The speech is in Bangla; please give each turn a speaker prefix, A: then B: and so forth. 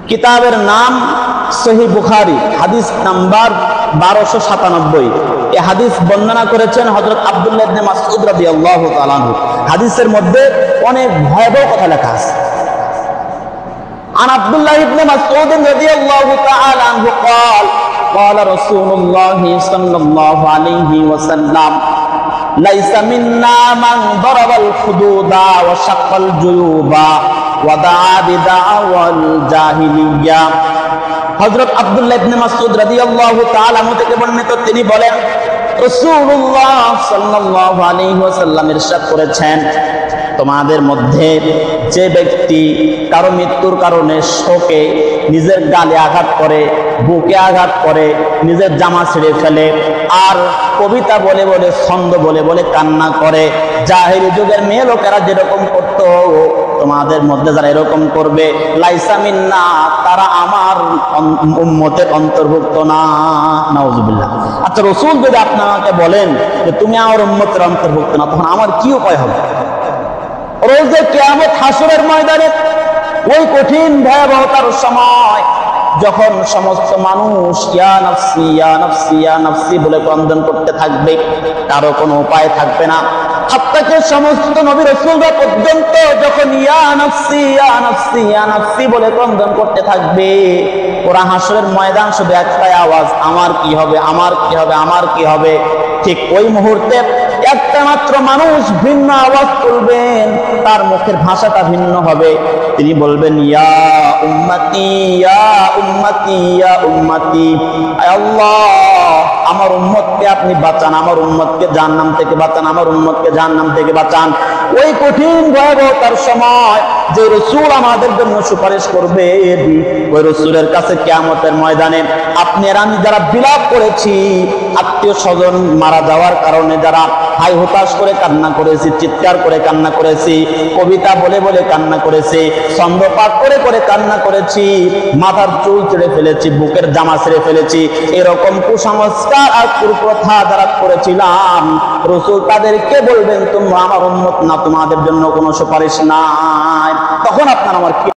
A: কিতাবের নাম সহিহ বুখারী, হাদিস নাম্বার 1297। এই হাদিস বর্ণনা করেছেন হযরত আব্দুল্লাহ ইবনে মাসউদ রাদিয়াল্লাহু তাআলা আনহু। হাদিসের মধ্যে অনেক ভয়াবহ কথা লেখা আছে। عن عبد الله بن مسعود رضي الله تعالى عنه قال قال رسول الله صلى الله عليه وسلم ليس منا من ضرب الخدود وشق الجيوب ودعا بدعوى الجاهلية। হযরত আব্দুল্লাহ ইবনে মাসউদ রাদিয়াল্লাহু তাআলা আনহু থেকে বর্ণিত, তিনি বলেন রাসূলুল্লাহ সাল্লাল্লাহু আলাইহি ওয়াসাল্লাম ইরশাদ করেছেন, তোমাদের মধ্যে যে ব্যক্তি কারো মৃত্যুর কারণে শোকে নিজের গালে আঘাত করে, বুকে আঘাত করে, নিজের জামা ছিঁড়ে ফেলে, আর কবিতা বলে বলে, ছন্দ বলে বলে কান্না করে, জাহেলি যুগের মেয়ে লোকেরা যেরকম করত, তোমাদের মধ্যে যারা এরকম করবে, লাইসা মিন্না, তারা আমার উম্মতের অন্তর্ভুক্ত না। নাউজুবিল্লাহ। আচ্ছা, রাসূল যদি আপনাকে বলেন যে তুমি আমার উম্মতের অন্তর্ভুক্ত না, তখন আমার কি উপায় হবে? রোজে কিয়ামত হাসরের ময়দানে ওই কঠিন ভয়াবহতার সময় যখন সমস্ত মানুষ ইয়া নাফসি ইয়া নাফসি ইয়া নাফসি বলে ক্রন্দন করতে থাকবে, কারো কোনো উপায় থাকবে না। হাত্তাকে সমস্ত নবী রাসূলরা পর্যন্ত যখন ইয়া নাফসি ইয়া নাফসি ইয়া নাফসি বলে ক্রন্দন করতে থাকবে, ওরা হাসরের ময়দান শুধু একটাই আওয়াজ, আমার কি হবে, আমার কি হবে, আমার কি হবে। ঠিক ওই মুহূর্তে একটা মাত্র মানুষ ভিন্ন আওয়াজ তুলবেন, তার মুখের ভাষাটা ভিন্ন হবে। তিনি বলবেন ইয়া উম্মতি ইয়া উম্মতি ইয়া উম্মতি, আয় আল্লাহ আমার উম্মতকে আপনি বাঁচান, আমার উম্মতকে জাহান্নাম থেকে বাঁচান, আমার উম্মতকে জাহান্নাম থেকে বাঁচান। ওই কঠিন ভয়াবহতার সময় যে রাসূল আমাদের জন্য সুপারিশ করবে, ওই রাসূলের কাছে কিয়ামতের ময়দানে আপনি আর আমি যারা বিলাপ করেছি, আত্মীয় স্বজন মারা যাওয়ার কারণে যারা হাই হতাশ করে কান্না করেছি, চিৎকার করে কান্না করেছি, কবিতা বলে বলে কান্না করেছি, ছন্দ পাঠ করে করে কান্না করেছি, মাথার চুল ছেড়ে ফেলেছি, বুকের জামা ছেড়ে ফেলেছি, এরকম কুসংস্কার আর কুপ্রথা যারা করেছিলাম, রাসূল তাদেরকে বলবেন তোমরা আমার উম্মত না, তোমাদের জন্য কোনো সুপারিশ নাই। তখন আপনার আমার কি